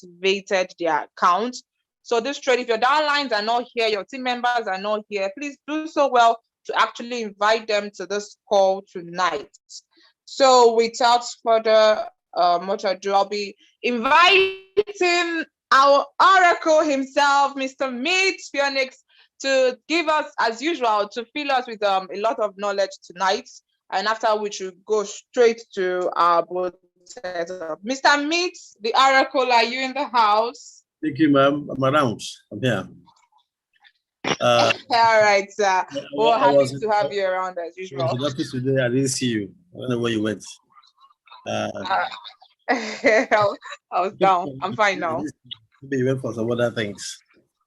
activated their account. So this trade, if your downlines are not here, your team members are not here, please do so well to actually invite them to this call tonight. So without further much ado, I'll be inviting our oracle himself, Mr. Meet Phoenix, to give us, as usual, to fill us with a lot of knowledge tonight. And after which we go straight to our board setup. Mr. Meet, the oracle, are you in the house? Thank you, ma'am. I'm around. I'm here. All right, sir. We're happy to have you around as usual. I was in the office today. I didn't see you. I don't know where you went. I was down. I'm fine now. Maybe you went for some other things.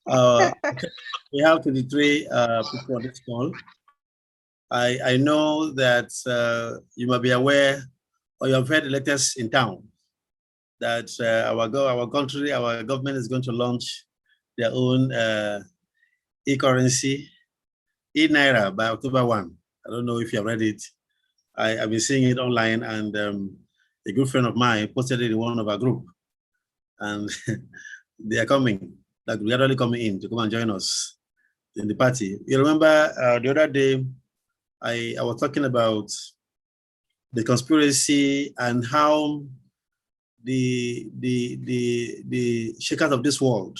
We have 23 people on this call. I know that you might be aware, or you have heard the latest in town, that our country, our government is going to launch their own e-currency, e-Naira, by October 1. I don't know if you have read it. I've been seeing it online, and a good friend of mine posted it in one of our group, and they are coming, like gradually coming in to come and join us in the party. You remember the other day, I was talking about the conspiracy and how the shakers of this world,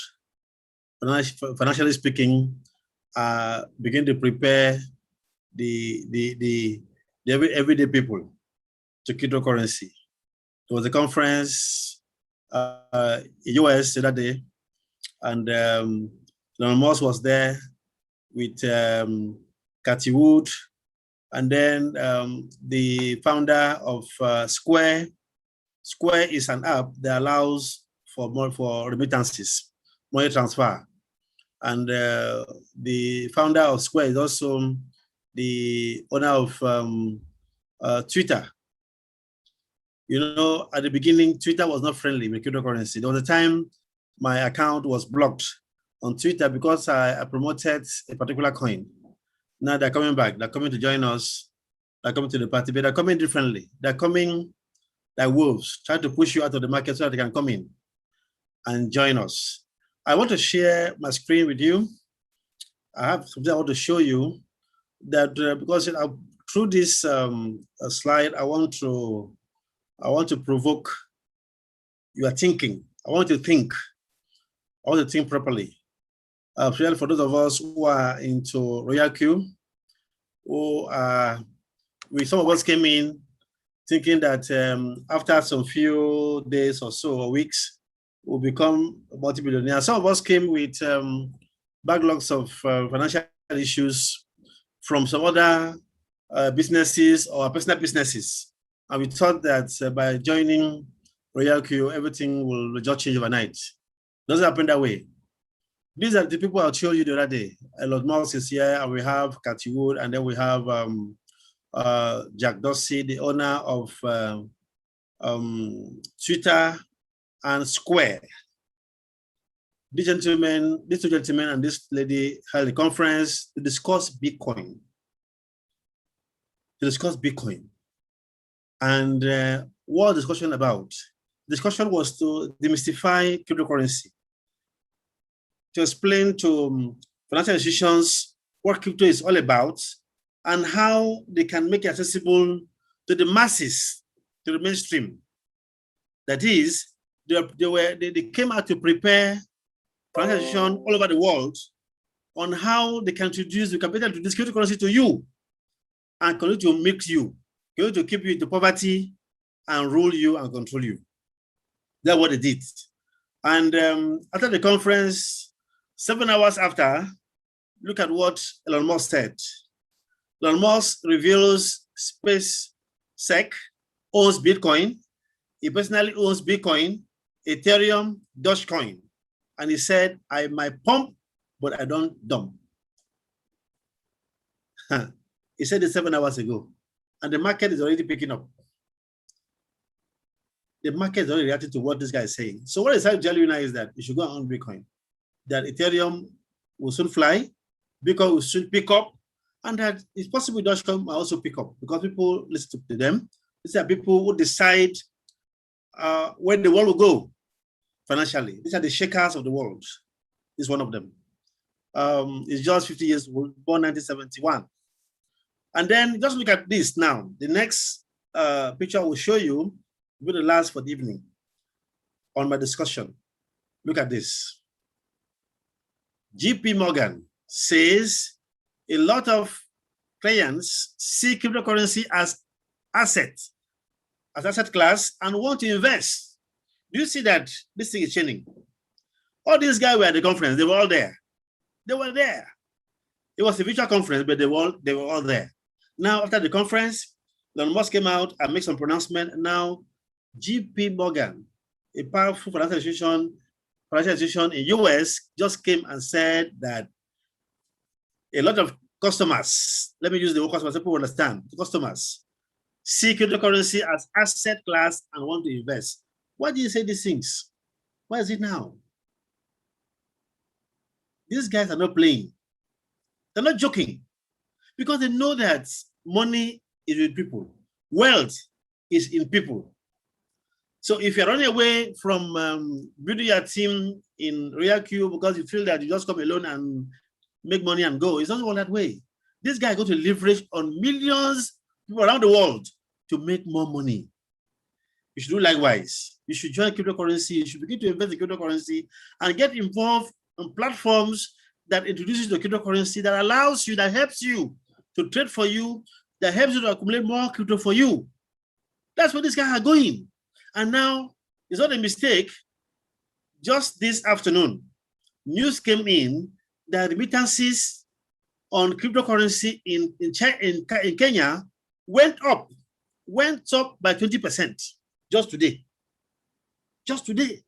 financially speaking, begin to prepare the everyday people to cryptocurrency. There was a conference in US the other day, and Elon Musk was there with Cathy Wood, and then the founder of Square. Square is an app that allows for remittances, money transfer. And the founder of Square is also the owner of Twitter. You know, at the beginning, Twitter was not friendly with cryptocurrency. There was a time my account was blocked on Twitter because I promoted a particular coin. Now they're coming back. They're coming to join us. They're coming to the party, but they're coming differently. They're coming like wolves, trying to push you out of the market so that they can come in and join us. I want to share my screen with you. I have something I want to show you that because through this slide, I want to provoke your thinking. I want to think properly. For those of us who are into Royal Q, some of us came in thinking that after some few days or so, or weeks, we'll become multi-billionaires. Some of us came with backlogs of financial issues from some other businesses or personal businesses. And we thought that by joining Royal Q, everything will just change overnight. It doesn't happen that way. These are the people I showed you the other day. Elon Musk is here, and we have Cathy Wood, and then we have Jack Dorsey, the owner of Twitter and Square. These two gentlemen and this lady held a conference to discuss Bitcoin. And what was the discussion about? The discussion was to demystify cryptocurrency, to explain to financial institutions what crypto is all about and how they can make it accessible to the masses, to the mainstream. That is, they came out to prepare financial institutions all over the world on how they can introduce the capital to this cryptocurrency to you and continue to mix you, going to keep you into poverty and rule you and control you. That's what they did. And after the conference, 7 hours after, look at what Elon Musk said. Elon Musk reveals SpaceX owns Bitcoin. He personally owns Bitcoin, Ethereum, Dogecoin. And he said, I might pump, but I don't dump. He said it 7 hours ago. And the market is already picking up. The market is already reacting to what this guy is saying. So what I trying to tell you now is that you should go on Bitcoin. That Ethereum will soon fly, Bitcoin will soon pick up, and that it's possible Dogecoin will also pick up because people listen to them. These are people who decide where the world will go. financially. These are the shakers of the world. This is one of them. It's just 50 years old, born 1971. And then just look at this now. The next picture I will show you will be the last for the evening on my discussion. Look at this. JP Morgan says a lot of clients see cryptocurrency as asset class and want to invest. Do you see that this thing is changing? All these guys were at the conference, they were all there. They were there. It was a virtual conference, but they were all there. Now, after the conference, Elon Musk came out and made some pronouncement. Now, JP Morgan, a powerful financial institution in US, just came and said that a lot of customers, let me use the word customers so people understand, customers see cryptocurrency as asset class and want to invest. Why do you say these things? Why is it now? These guys are not playing. They're not joking because they know that money is with people. Wealth is in people. So if you're running away from building your team in RealQ because you feel that you just come alone and make money and go, it's not all that way. This guy is going to leverage on millions of people around the world to make more money. You should do likewise. You should join cryptocurrency. You should begin to invest in cryptocurrency and get involved on platforms that introduces the cryptocurrency, that allows you, that helps you to trade for you, that helps you to accumulate more crypto for you. That's where these guys are going. And now, it's not a mistake. Just this afternoon, news came in that remittances on cryptocurrency in Kenya went up by 20% just today. Just today.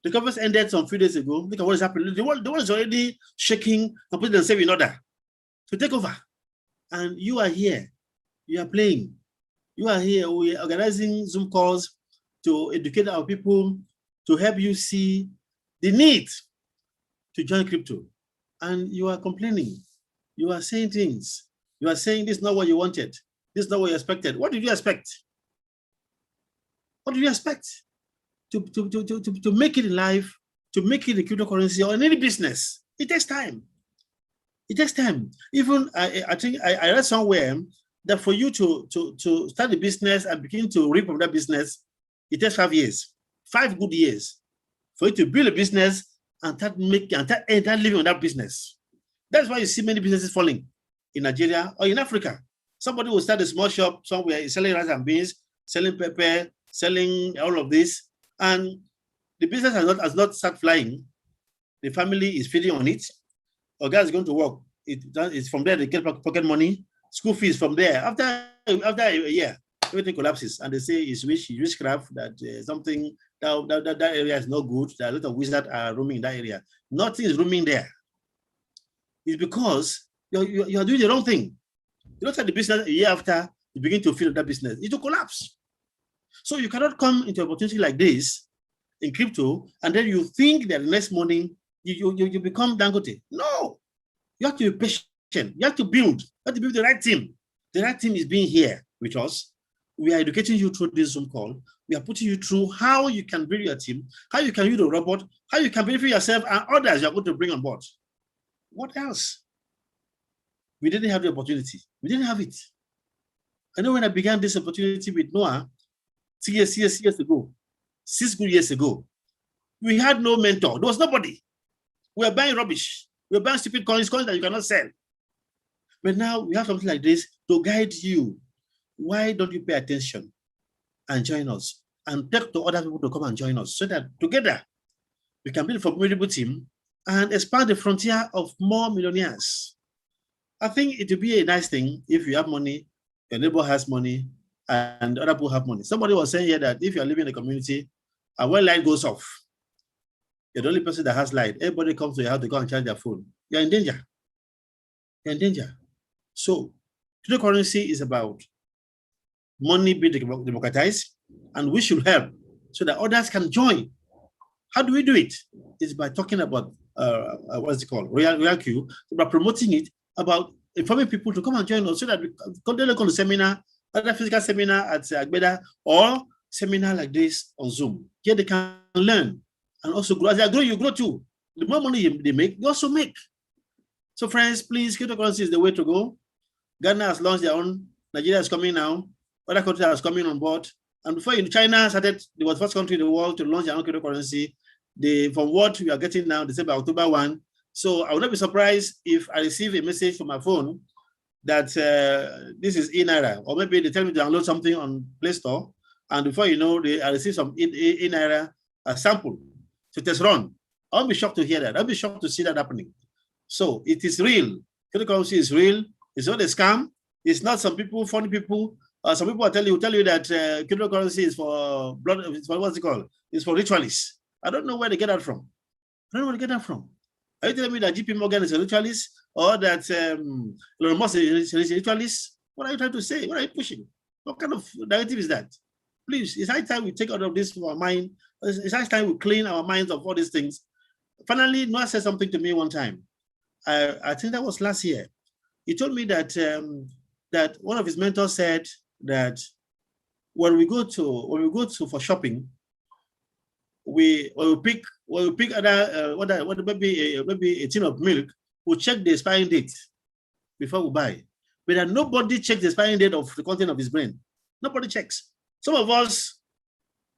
The conference ended some few days ago. Look at what is happening. The world is already shaking and putting themselves in order to take over. And you are here. You are playing. You are here. We are organizing Zoom calls to educate our people, to help you see the need to join crypto. And you are complaining. You are saying things. You are saying this is not what you wanted. This is not what you expected. What did you expect? What did you expect? To make it in life, to make it in cryptocurrency or in any business, it takes time. It takes time. Even I think I read somewhere that for you to start a business and begin to reap from that business, it takes 5 years, 5 good years for you to build a business and start living on that business. That's why you see many businesses falling in Nigeria or in Africa. Somebody will start a small shop somewhere, selling rice and beans, selling pepper, selling all of this, and the business has not started flying. The family is feeding on it. Or guys going to work. It's from there they get pocket money, school fees from there. After a year, everything collapses, and they say it's witchcraft, that something that area is not good. That a lot of wizards are roaming in that area. Nothing is roaming there. It's because you're doing the wrong thing. You don't start the business a year after you begin to feel that business. It will collapse. So you cannot come into an opportunity like this in crypto and then you think that the next morning you become Dangote. No, you have to be patient. You have to build. You have to build the right team. The right team is being here with us. We are educating you through this Zoom call. We are putting you through how you can build your team, how you can use a robot, how you can benefit yourself and others you are going to bring on board. What else? We didn't have the opportunity. We didn't have it. I know when I began this opportunity with Noah, 6 years ago, 6 good years ago, we had no mentor. There was nobody. We were buying rubbish. We were buying stupid coins that you cannot sell. But now we have something like this to guide you. Why don't you pay attention and join us and talk to other people to come and join us so that together we can build a formidable team and expand the frontier of more millionaires. I think it would be a nice thing if you have money, your neighbor has money, and other people have money. Somebody was saying here that if you're living in a community and when light goes off, you're the only person that has light. Everybody comes to your house to go and charge their phone. You're in danger. You're in danger. So cryptocurrency is about money being democratized, and we should help so that others can join. How do we do it? It's by talking about what's it called? RealQ, about promoting it, about informing people to come and join us so that we can go to seminar, other physical seminar at Agbeda, or seminar like this on Zoom. Here they can learn and also grow. As they grow, you grow too. The more money they make, you also make. So friends, please, cryptocurrency is the way to go. Ghana has launched their own. Nigeria is coming now. Other countries are coming on board. And before China started, they was the first country in the world to launch their own cryptocurrency. From what we are getting now, they say by October 1. So I would not be surprised if I receive a message from my phone that this is eNaira, or maybe they tell me to download something on Play Store, and before you know, I receive some eNaira sample to test run. I'll be shocked to hear that. I'll be shocked to see that happening. So it is real. Cryptocurrency is real. It's not a scam. It's not some people, funny people. Some people will tell you that cryptocurrency is for blood. It's for, what's it called? It's for ritualists. I don't know where they get that from. I don't know where they get that from. Are you telling me that JP Morgan is a ritualist, or that Elon Musk is a ritualist? What are you trying to say? What are you pushing? What kind of narrative is that? Please, it's high time we take out of this from our mind. It's high time we clean our minds of all these things. Finally, Noah said something to me one time. I think that was last year. He told me that that one of his mentors said that when we go to for shopping, we pick other maybe a tin of milk, we'll check the expiring date before we buy. But that nobody checks the expiring date of the content of his brain. Nobody checks. Some of us,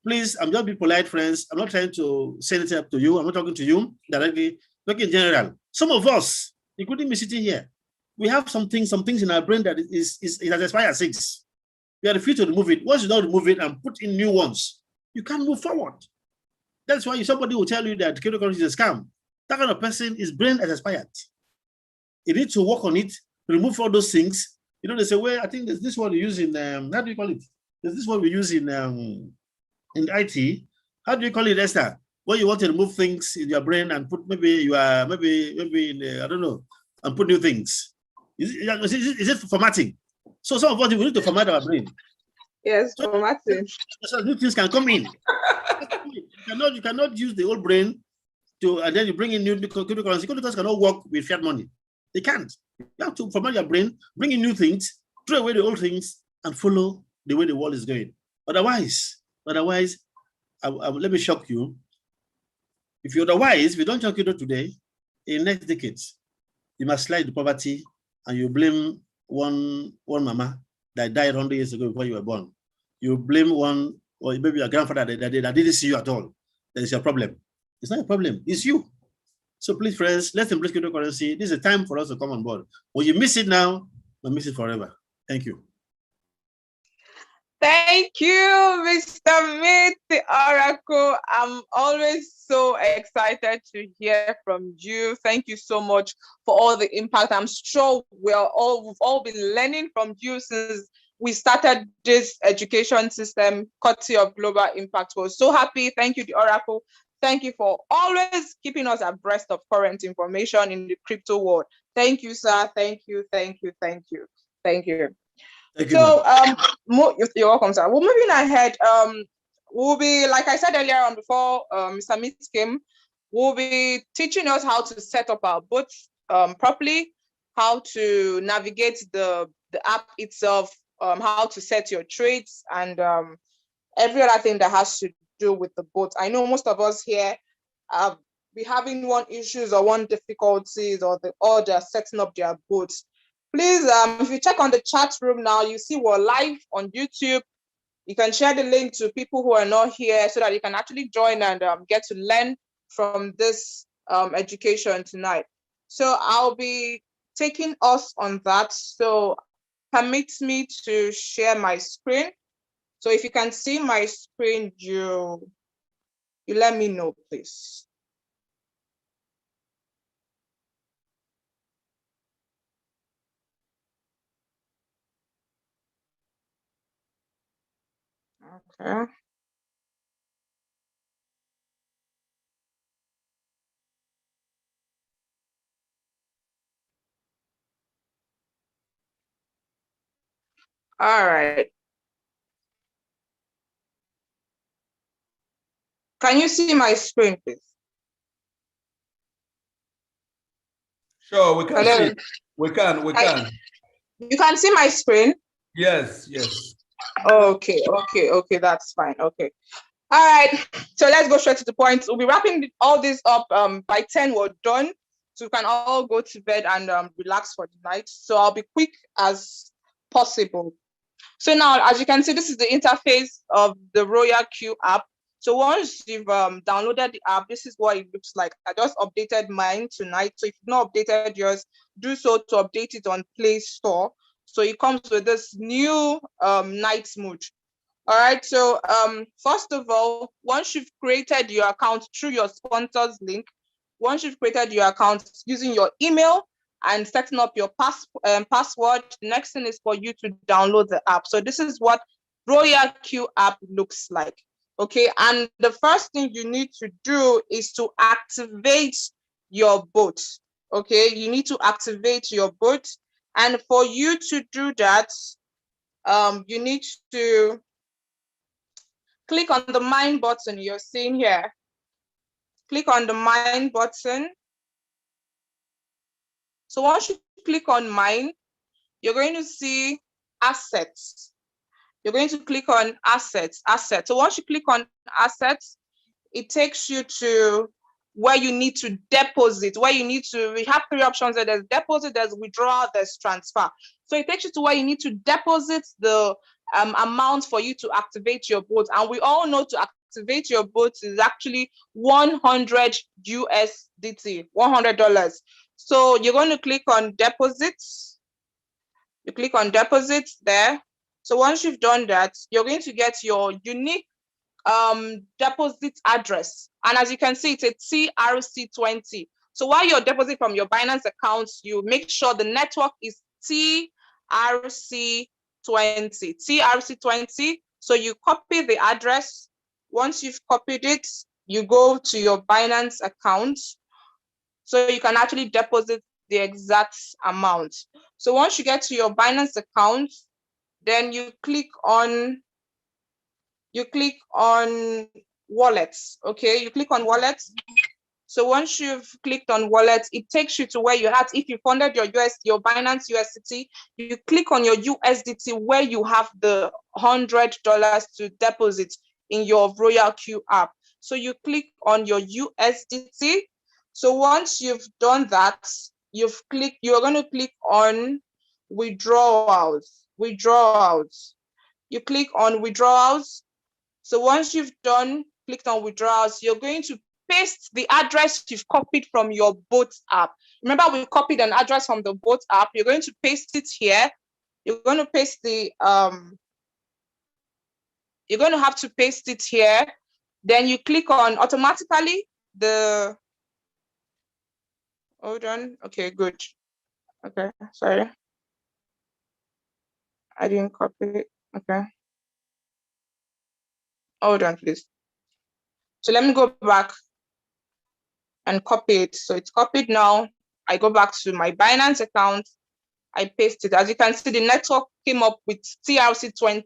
please, I'm just being polite, friends. I'm not trying to say anything up to you. I'm not talking to you directly, talking in general. Some of us, including me sitting here, we have some things in our brain that it has expired 6. We are free to remove it. Once you don't remove it and put in new ones, you can't move forward. That's why somebody will tell you that cryptocurrency is a scam. That kind of person, his brain has expired. You need to work on it, remove all those things. You know, they say, well, I think there's this one we use in, how do you call it? There's this one we use in IT. How do you call it, Esther? When you want to remove things in your brain and put maybe in, I don't know, and put new things. Is it formatting? So some of us, we need to format our brain. Yes, formatting. So new things can come in. You cannot use the old brain and then you bring in new cryptocurrency. Cryptocurrency cannot work with fiat money. They can't. You have to format your brain, bring in new things, throw away the old things, and follow the way the world is going. Otherwise, let me shock you. If you don't check it today, in next decades, you must slide the poverty and you blame one mama that died 100 years ago before you were born. You blame one, or maybe your grandfather that didn't see you at all. That is your problem. It's not a problem, it's you. So please, friends, let's embrace cryptocurrency. This is a time for us to come on board. When you miss it now, you'll miss it forever. Thank you. Thank you, Mr. Meet the Oracle. I'm always so excited to hear from you. Thank you so much for all the impact. I'm sure we've all been learning from you since we started this education system, courtesy of Global Impact. We're so happy. Thank you, the Oracle. Thank you for always keeping us abreast of current information in the crypto world. Thank you, sir. Thank you, thank you, thank you, thank you. Thank you, so you're welcome, sir. Well, moving ahead, we'll be, like I said earlier on before Mr. Meet came, we'll be teaching us how to set up our bots properly, how to navigate the app itself, how to set your trades, and every other thing that has to do with the bot. I know most of us here be having one issues or one difficulties or they're setting up their bots. Please, if you check on the chat room now, you see we're live on YouTube. You can share the link to people who are not here so that you can actually join and get to learn from this education tonight. So I'll be taking us on that. So permit me to share my screen. So if you can see my screen, you let me know, please. Okay. All right. Can you see my screen, please? Sure, we can see. We can. You can see my screen? Yes. Okay, that's fine. Okay. All right, so let's go straight to the point. We'll be wrapping all this up by 10. We're done, so we can all go to bed and relax for the night. So I'll be quick as possible. So now, as you can see, this is the interface of the Royal Q app. So once you've downloaded the app, this is what it looks like. I just updated mine tonight. So if you've not updated yours, do so to update it on Play Store. So it comes with this new night mode. All right, so first of all, once you've created your account through your sponsors link, once you've created your account using your email and setting up your password, the next thing is for you to download the app. So this is what Royal Q app looks like. Okay, and the first thing you need to do is to activate your bot. Okay, you need to activate your bot, and for you to do that, you need to click on the mine button you're seeing here. Click on the mine button. So once you click on mine, you're going to see assets. You're going to click on assets. So once you click on assets, it takes you to where you need to deposit, we have 3 options there. There's deposit, there's withdrawal, there's transfer. So it takes you to where you need to deposit the amount for you to activate your bot. And we all know to activate your bot is actually 100 USDT, $100. So you're going to click on deposits. You click on deposits there. So once you've done that, you're going to get your unique deposit address. And as you can see, it's a TRC20. So while you're depositing from your Binance account, you make sure the network is TRC20. TRC20. So you copy the address. Once you've copied it, you go to your Binance account. So you can actually deposit the exact amount. So once you get to your Binance account, then you click on wallets. Okay, you click on wallets. So once you've clicked on wallets, it takes you to where you have, if you funded your Binance USDT, you click on your USDT where you have the $100 to deposit in your Royal Q app. So you click on your USDT. So once you've done that, you're going to click on withdrawals. You click on withdrawals. So once you've clicked on withdrawals, you're going to paste the address you've copied from your bot app. Remember, we copied an address from the bot app. You're going to paste it here. You're going to paste you're going to have to paste it here. Then you click on automatically hold on. Okay, good. Okay, sorry. I didn't copy it. Okay. Hold on, please. So let me go back and copy it. So it's copied now. I go back to my Binance account. I paste it. As you can see, the network came up with TRC20.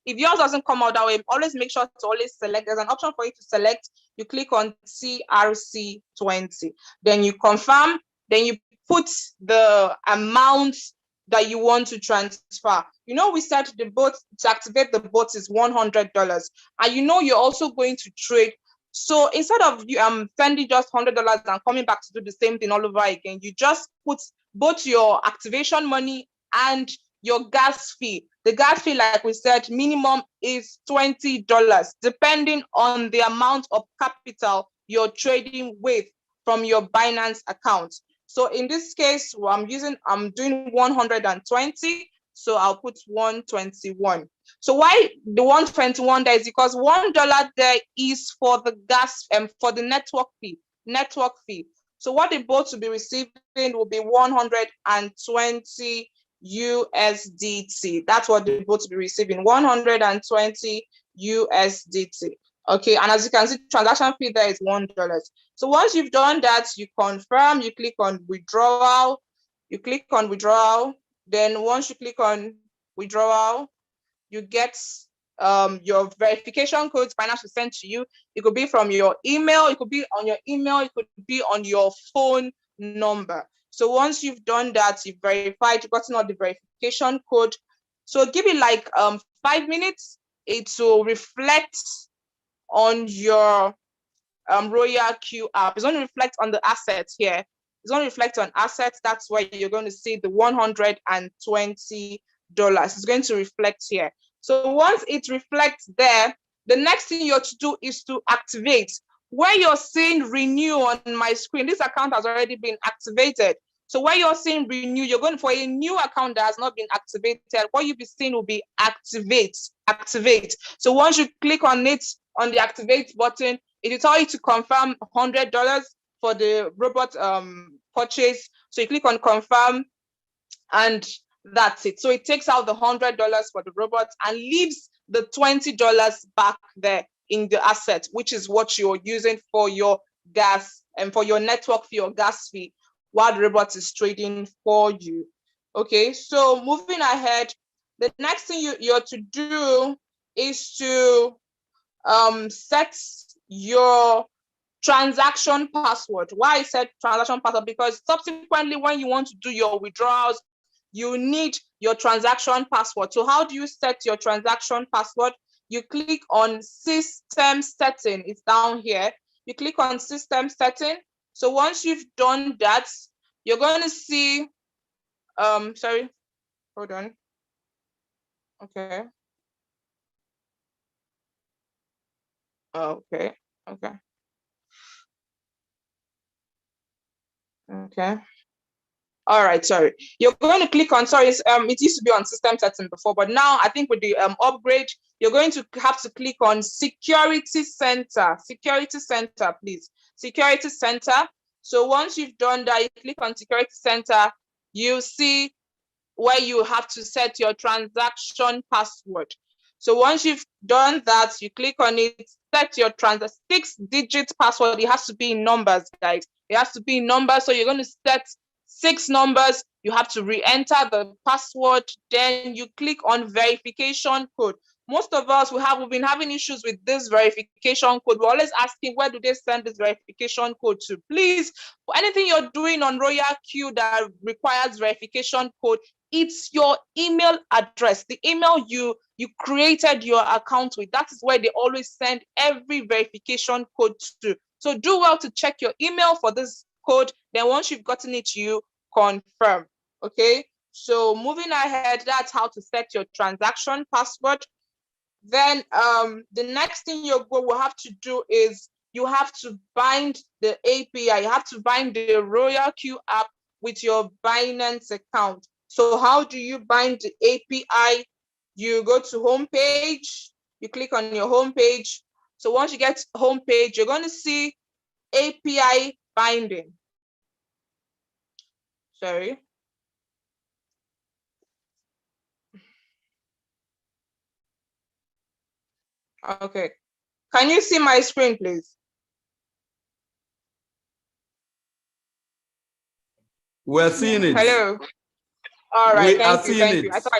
If yours doesn't come out that way, always make sure to always select. There's an option for you to select. You click on TRC20. Then you confirm. Then you put the amount that you want to transfer. You know, we said the bot, to activate the bot is $100. And you know you're also going to trade. So instead of you spending just $100 and coming back to do the same thing all over again, you just put both your activation money and your gas fee. The gas fee, like we said, minimum is $20, depending on the amount of capital you're trading with from your Binance account. So in this case, I'm doing 120. So I'll put 121. So why the 121 there is because $1 there is for the gas and for the network fee. So what the bot will be receiving will be 120 USDT. That's what the bot will be receiving, 120 USDT. Okay, and as you can see, transaction fee there is $1. So once you've done that, you confirm, you click on withdrawal, Then once you click on withdrawal, you get your verification codes Binance will send to you. It could be from your email, it could be on your email, it could be on your phone number. So once you've done that, you've verified, you've gotten all the verification code. So give it like 5 minutes. it will reflect on your Royal Q app. It's going to reflect on the assets here. It's going to reflect on assets. That's where you're going to see the $120. It's going to reflect here. So once it reflects there, the next thing you have to do is to activate. Where you're seeing renew on my screen, this account has already been activated. So where you're seeing renew, you're going for a new account that has not been activated. What you'll be seeing will be activate. So once you click on it, on the activate button, it will tell you to confirm $100 for the robot purchase. So you click on confirm, and that's it. So it takes out the $100 for the robot and leaves the $20 back there in the asset, which is what you're using for your gas and for your network, for your gas fee, while the robot is trading for you. Okay, so moving ahead, the next thing you're to do is to set your transaction password. Why I said transaction password? Because subsequently, when you want to do your withdrawals, you need your transaction password. So how do you set your transaction password? You click on system setting. It's down here. You click on system setting. So once you've done that, you're going to see, sorry, hold on. Okay. Okay. All right, sorry. You're going to click on, sorry, it used to be on system setting before, but now I think with the upgrade, you're going to have to click on security center. Security center, please. Security center. So once you've done that, you click on security center, you see where you have to set your transaction password. So once you've done that, you click on it, set your 6-digit password. It has to be in numbers, guys. It has to be in numbers. So you're going to set 6 numbers. You have to re-enter the password. Then you click on verification code. Most of us, we've been having issues with this verification code. We're always asking, where do they send this verification code to? Please, for anything you're doing on Royal Q that requires verification code, it's your email address, the email you created your account with. That is where they always send every verification code to. So do well to check your email for this code. Then once you've gotten it, you confirm. Okay, so moving ahead, that's how to set your transaction password. Then the next thing you will have to do is you have to bind the API. You have to bind the Royal Q app with your Binance account. So how do you bind the API? You go to home page, you click on your home page. So once you get to home page, you're going to see API binding. Sorry. Okay. Can you see my screen, please? We're seeing it. Hello. All right. Thank you. It. I thought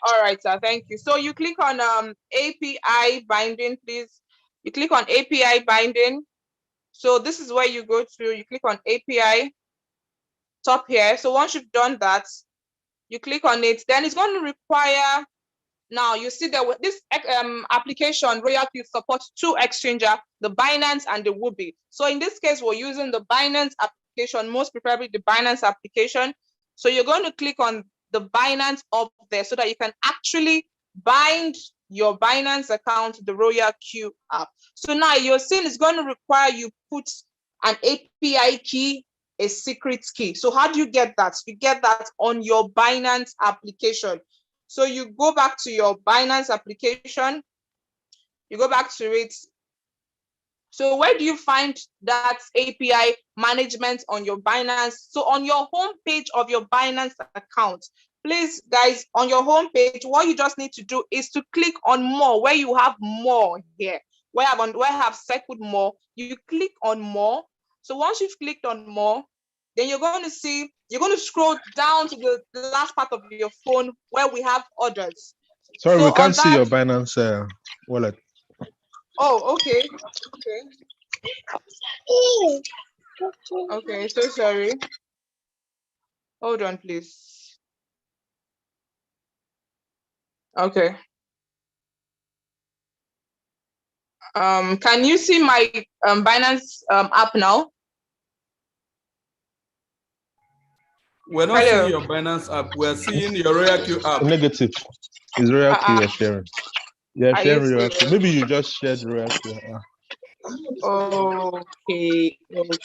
all right, sir. Thank you. So you click on API binding, please. You click on API binding. So this is where you go to. You click on API top here. So once you've done that, you click on it. Then it's going to require. Now you see that this application Royal Q supports 2 exchanger, the Binance and the Woobi. So in this case, we're using the Binance application, most preferably the Binance application. So you're going to click on the Binance up there so that you can actually bind your Binance account to the Royal Q app. So now you're seeing it's going to require you put an API key, a secret key. So how do you get that? You get that on your Binance application. So you go back to your Binance application, you go back to it. So where do you find that API management on your Binance? So on your home page of your Binance account, please, guys, on your home page, what you just need to do is to click on more, where you have more here. Where I have circled more, you click on more. So once you've clicked on more, then you're going to scroll down to the last part of your phone where we have orders. Sorry, So we can't see your Binance wallet. Oh, okay. Okay, so sorry. Hold on, please. Okay. Can you see my Binance app now? We're not Hello. seeing your Binance app. We're seeing your RoyalQ app. Negative. It's Royal Q you're sharing. You're Are sharing you Royal Q. serious? Maybe you just shared Royal Q. Okay. What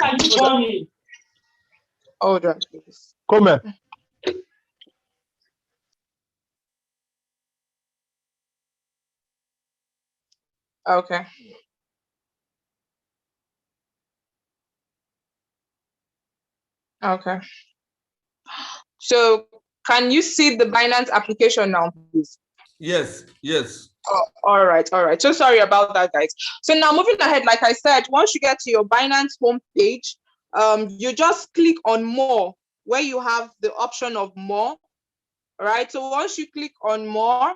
are you doing? Hold on, please. Come here. Okay. Okay. So can you see the Binance application now, please? Yes, yes. Oh, all right. So sorry about that, guys. So now moving ahead, like I said, once you get to your Binance homepage, you just click on more, where you have the option of more. All right. So once you click on more,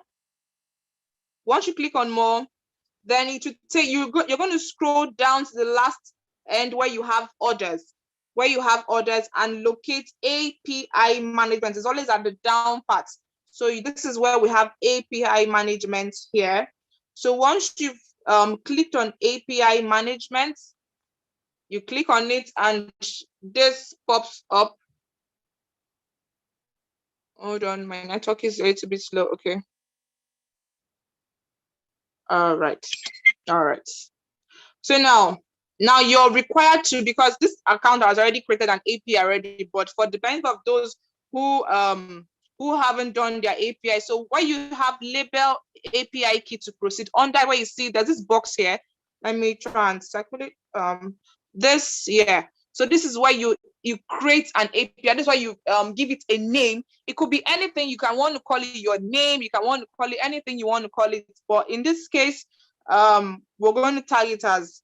then it will take you're going to scroll down to the last end where you have orders, and locate API management. It's always at the down part. So this is where we have API management here. So once you've clicked on API management, you click on it and this pops up. Hold on, my network is a little bit slow. Okay. All right. So now you're required to, because this account has already created an API already, but for the benefit of those who haven't done their API, so where you have label API key to proceed, under where you see there's this box here. Let me try and circle it. This, yeah. So this is where you create an API. This is why you give it a name. It could be anything. You can want to call it your name. You can want to call it anything you want to call it. But in this case, we're going to tag it as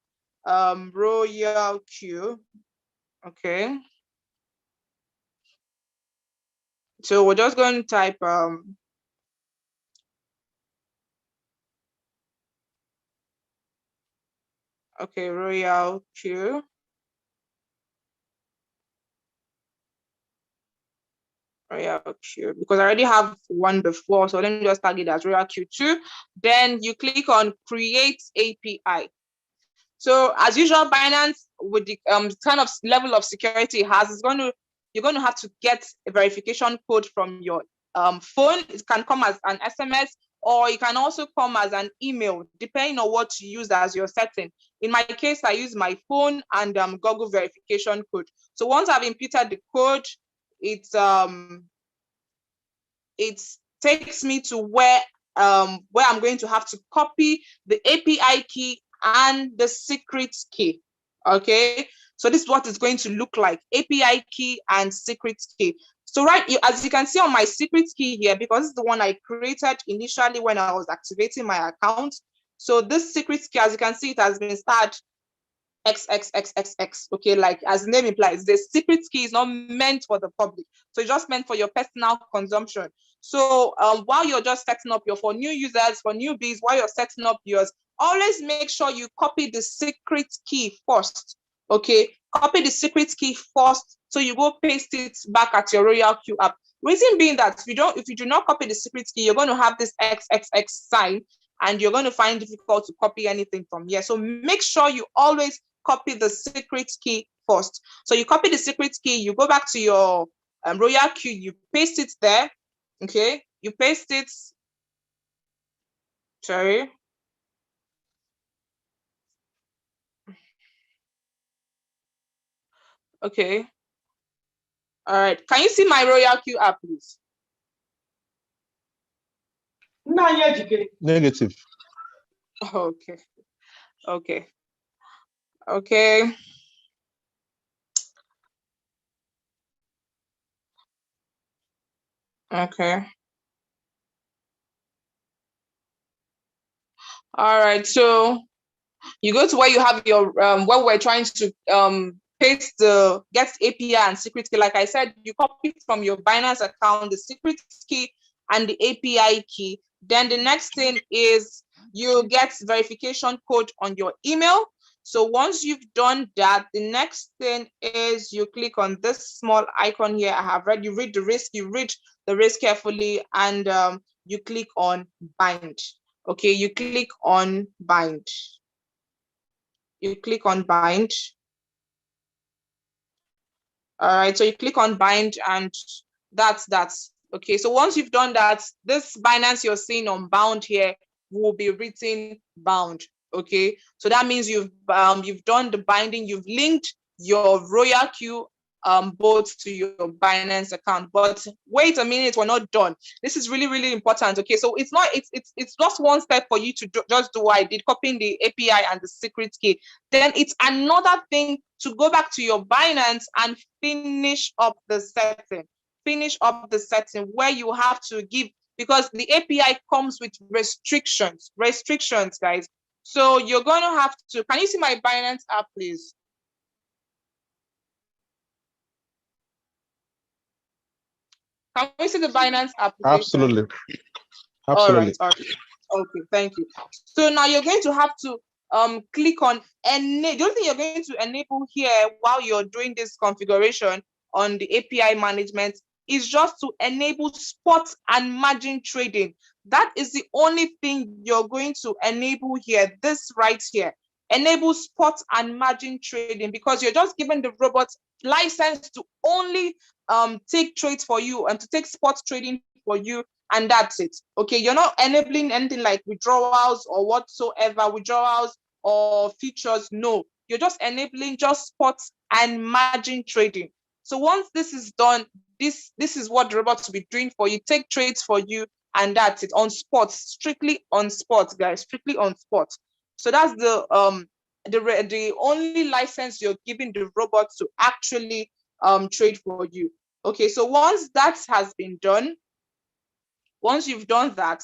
RoyalQ. Okay. So we're just going to type okay, RoyalQ. Because I already have one before, so let me just tag it as RoyalQ2. Then you click on create API. So as usual, Binance, with the kind of level of security it has, you're going to have to get a verification code from your phone. It can come as an SMS, or it can also come as an email, depending on what you use as your setting. In my case, I use my phone and Google verification code. So once I've inputted the code, it takes me to where I'm going to have to copy the API key and the secret key. Okay, so this is what it's going to look like: API key and secret key. So as you can see on my secret key here, because it's the one I created initially when I was activating my account. So this secret key, as you can see, it has been starred XXXXX. Okay, like as the name implies, the secret key is not meant for the public, so it's just meant for your personal consumption. So while you're just setting up for new users, for newbies, while you're setting up yours, always make sure you copy the secret key first. Okay, copy the secret key first, so you go paste it back at your RoyalQ app. Reason being that if you do not copy the secret key, you're going to have this XXX sign, and you're going to find it difficult to copy anything from here. So make sure you always copy the secret key first. So you copy the secret key, you go back to your RoyalQ, you paste it there. Okay, you paste it. Sorry. Okay. All right. Can you see my RoyalQ app, please? Negative. Okay. Okay. Okay. Okay. All right. So you go to where you have your where we're trying to paste the get API and secret key. Like I said, you copy from your Binance account the secret key and the API key. Then the next thing is you get verification code on your email. So once you've done that, the next thing is you click on this small icon here. You read the risk carefully, and you click on bind. Okay, you click on bind. You click on bind. All right, so you click on bind and that's okay. So once you've done that, this Binance you're seeing on bound here will be written bound. Okay, so that means you've done the binding, you've linked your RoyalQ both to your Binance account. But wait a minute, we're not done. This is really, really important. Okay, so it's just one step for you to just do what I did, copying the API and the secret key. Then it's another thing to go back to your Binance and finish up the setting. Finish up the setting where you have to give, because the API comes with restrictions, guys. So you're going to have to, can you see my Binance app, please? Can we see the Binance application? Absolutely. All right. Okay, thank you. So now you're going to have to click on enable. The only thing you're going to enable here while you're doing this configuration on the API management is just to enable spot and margin trading. That is the only thing you're going to enable here, this right here. Enable spot and margin trading, because you're just giving the robot license to only take trades for you and to take spot trading for you, and that's it. Okay, you're not enabling anything like withdrawals or whatsoever, withdrawals or features. No, you're just enabling just spot and margin trading. So once this is done, this is what the robot will be doing for you. Take trades for you, and that's it, on spot, strictly on spot, guys, strictly on spot. So that's the only license you're giving the robot to actually trade for you. Okay, so once that has been done, once you've done that,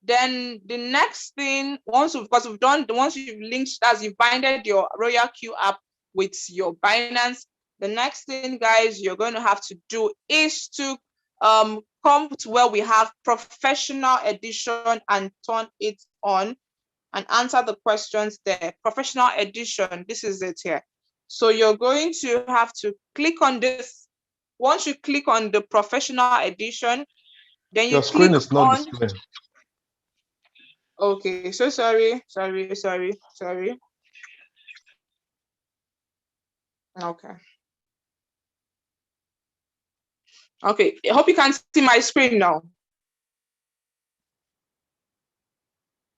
then the next thing, once you've linked, as you've binded your RoyalQ app with your Binance, the next thing, guys, you're going to have to do is to come to where we have professional edition and turn it on and answer the questions there. Professional edition, this is it here. So you're going to have to click on this. Once you click on the professional edition, then you Your screen click is not on. displaying. Okay, so sorry. Okay, I hope you can see my screen now.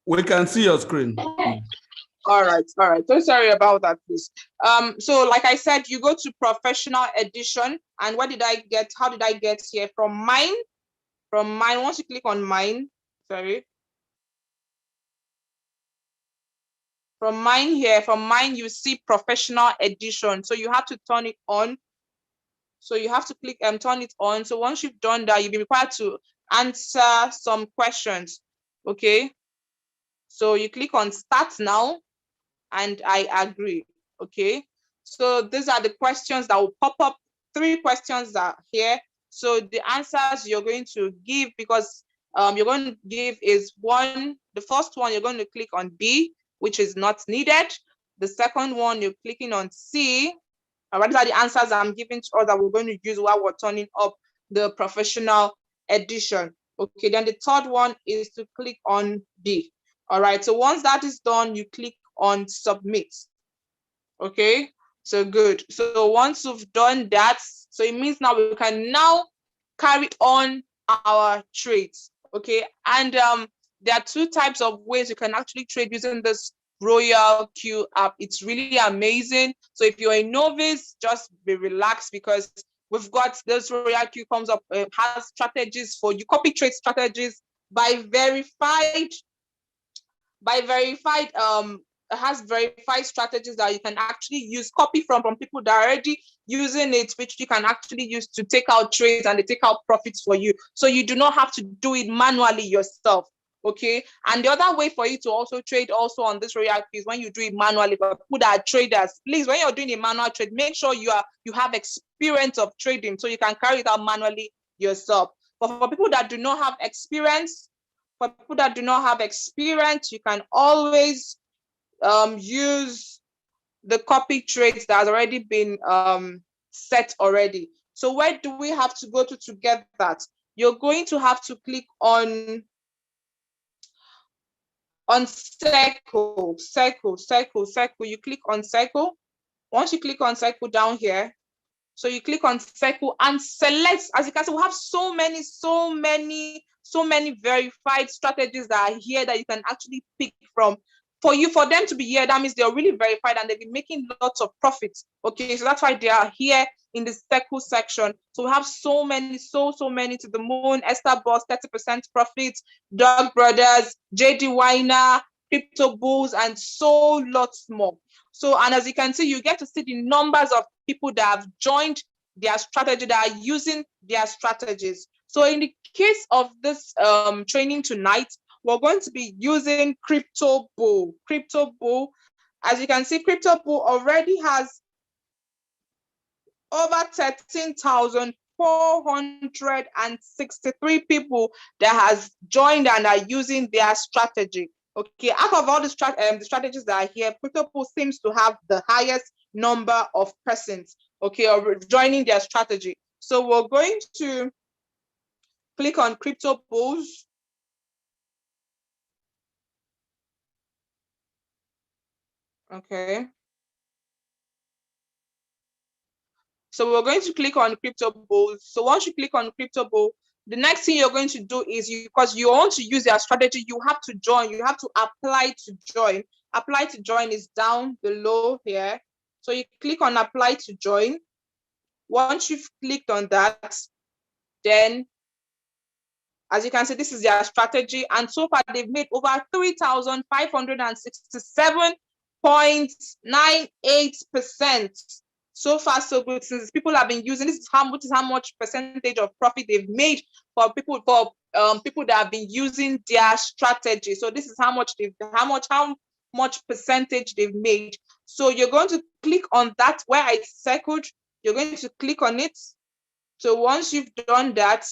We can see your screen. All right. So sorry about that, please. So like I said, you go to professional edition, and how did I get here? From mine. Once you click on mine, from mine you see professional edition. So you have to turn it on. So you have to click turn it on. So once you've done that, you'll be required to answer some questions. Okay. So you click on start now, and I agree. Okay. So these are the questions that will pop up. 3 questions are here. So the answers you're going to give, because you're going to give is one. The first one, you're going to click on B, which is not needed. The second one, you're clicking on C. These are the answers I'm giving to us that we're going to use while we're turning up the professional edition. Okay, then the third one is to click on B. All right, so once that is done, you click on submit. Okay, so good. So once you've done that, so it means now we can now carry on our trades. Okay, and there are 2 types of ways you can actually trade using this RoyalQ app. It's really amazing. So if you're a novice, just be relaxed, because we've got this RoyalQ comes up, has strategies for you, copy trade strategies by verified has verified strategies that you can actually use, copy from people that are already using it, which you can actually use to take out trades, and they take out profits for you. So you do not have to do it manually yourself. Okay. And the other way for you to also trade also on this RoyalQ is when you do it manually. For people that are traders, please, when you're doing a manual trade, make sure you have experience of trading so you can carry it out manually yourself. But for people that do not have experience, you can always use the copy trades that has already been set already. So where do we have to go to get that? You're going to have to click on on circle, you click on circle. Once you click on circle down here, so you click on circle and select, as you can see, we have so many verified strategies that are here that you can actually pick from. For them to be here, that means they're really verified and they've been making lots of profits. Okay, so that's why they are here in the circle section. So we have so many To the Moon, Esther Boss, 30% profits, Dog Brothers, JD Weiner, Crypto Bulls, and so lots more. So, and as you can see, you get to see the numbers of people that have joined their strategy, that are using their strategies. So in the case of this training tonight, we're going to be using Crypto Bull. Crypto Bull, as you can see, Crypto Bull already has over 13,463 people that has joined and are using their strategy. Okay, out of all the strategies that are here, Crypto Bull seems to have the highest number of persons, okay, joining their strategy. So we're going to click on Crypto Bulls. Okay. So we're going to click on Crypto Bull. So once you click on Crypto Bull, the next thing you're going to do is, because you want to use their strategy, you have to join. You have to apply to join. Apply to join is down below here. So you click on apply to join. Once you've clicked on that, then as you can see, this is their strategy. And so far, they've made over 3,567.98%. So far, so good. Since people have been using this, is how much percentage of profit they've made for people that have been using their strategy. So this is how much percentage they've made. So you're going to click on that where I circled. You're going to click on it. So once you've done that,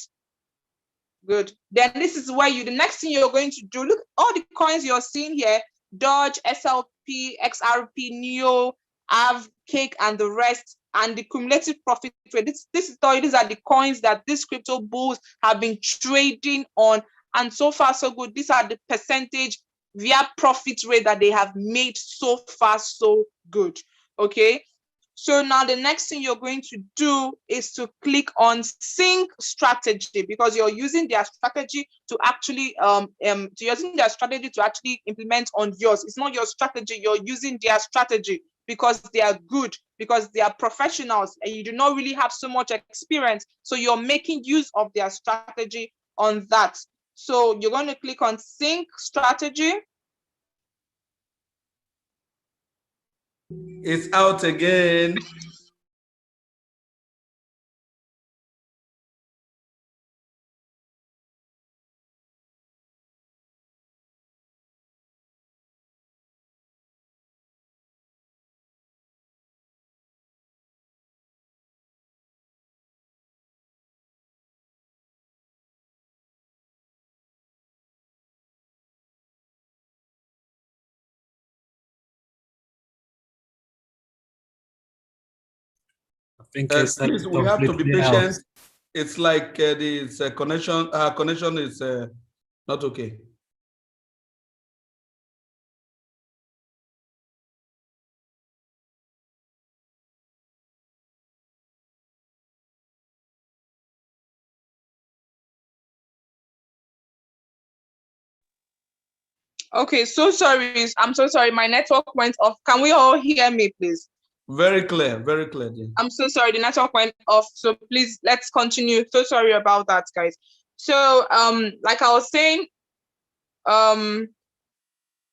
good. Then this is where the next thing you're going to do, look, all the coins you're seeing here, Dodge, SLP, XRP, NEO, AV, Cake, and the rest, and the cumulative profit rate. These are the coins that these Crypto Bulls have been trading on. And so far, so good. These are the percentage via profit rate that they have made so far, so good. Okay. So now the next thing you're going to do is to click on sync strategy, because you're using their strategy to actually implement on yours. It's not your strategy, you're using their strategy because they are good, because they are professionals, and you do not really have so much experience. So you're making use of their strategy on that. So you're going to click on sync strategy. It's out again. I think Please, we have to be patient. It's like this connection. Connection is not okay. Okay, so sorry. I'm so sorry. My network went off. Can we all hear me, please? Very clear, very clear. Yeah. I'm so sorry. The network went off. So please, let's continue. So sorry about that, guys. So, like I was saying,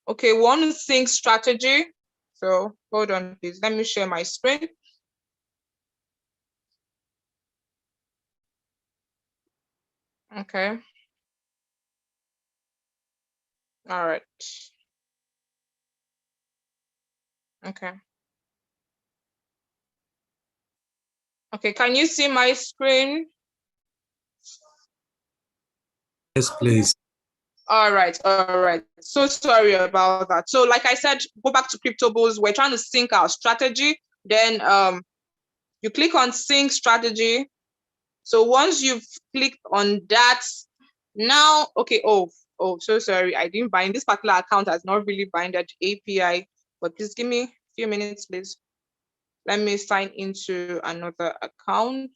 okay, one sync strategy. So hold on, please. Let me share my screen. Okay. All right. Okay. Okay, can you see my screen? Yes, please. All right. So sorry about that. So like I said, go back to Crypto Bulls. We're trying to sync our strategy. Then you click on sync strategy. So once you've clicked on that, now, okay, Oh, so sorry. I didn't bind. This particular account has not really binded API, but please give me a few minutes, please. Let me sign into another account.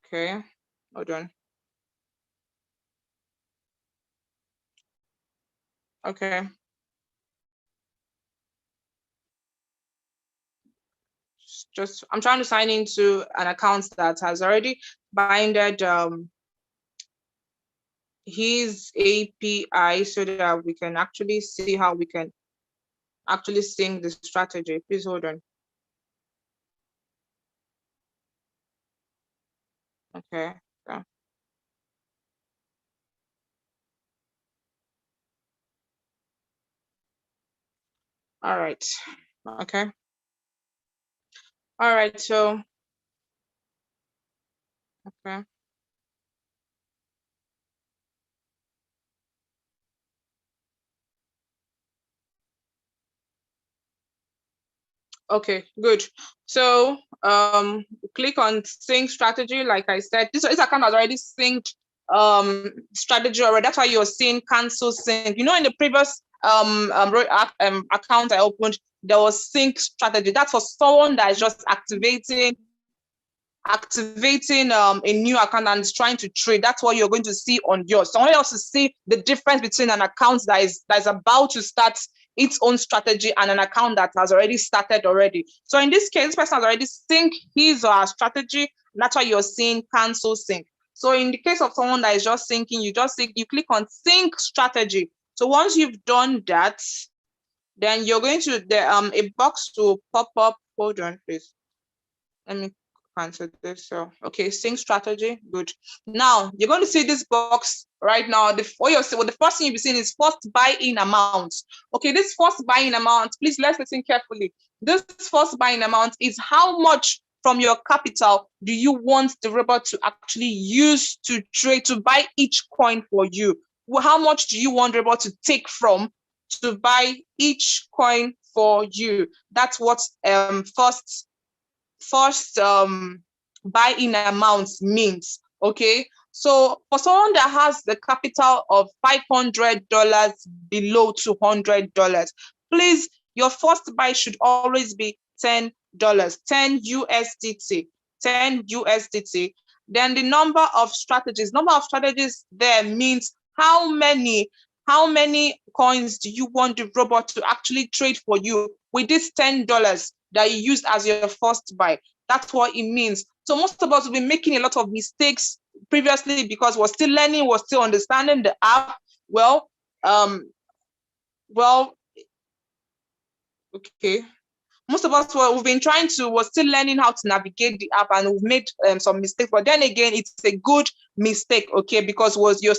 Okay, hold on. Okay. Just I'm trying to sign into an account that has already binded his API so that we can actually see how we can actually sync the strategy. Please hold on. Okay. Yeah. All right. Okay. All right. So, okay. Okay, good. So click on sync strategy. Like I said, this account has already synced strategy already. That's why you're seeing cancel sync. You know, in the previous account I opened, there was sync strategy. That's for someone that is just activating a new account and is trying to trade. That's what you're going to see on yours. Someone else to see the difference between an account that is about to start its own strategy and an account that has already started already. So in this case, this person has already synced his or her strategy. That's why you're seeing cancel sync. So in the case of someone that is just syncing, you click on sync strategy. So once you've done that, then you're going to a box to pop up. Hold on, please. Let me cancel this. So okay, sync strategy. Good. Now you're going to see this box right now. The first thing you'll be seeing is first buy-in amount. Okay, this first buy-in amount, please let's listen carefully. This first buy-in amount is how much from your capital do you want the robot to actually use to trade, to buy each coin for you? Well, how much do you want the robot to take from to buy each coin for you? That's what first buy-in amount means. Okay, so for someone that has the capital of $500 below $200, please, your first buy should always be $10, 10 USDT, 10 USDT. Then the number of strategies there means how many coins do you want the robot to actually trade for you with this $10 that you used as your first buy. That's what it means. So most of us will be making a lot of mistakes previously because we're still learning, we're still understanding the app. Okay. Most of us we're still learning how to navigate the app, and we've made some mistakes. But then again, it's a good mistake, okay? Because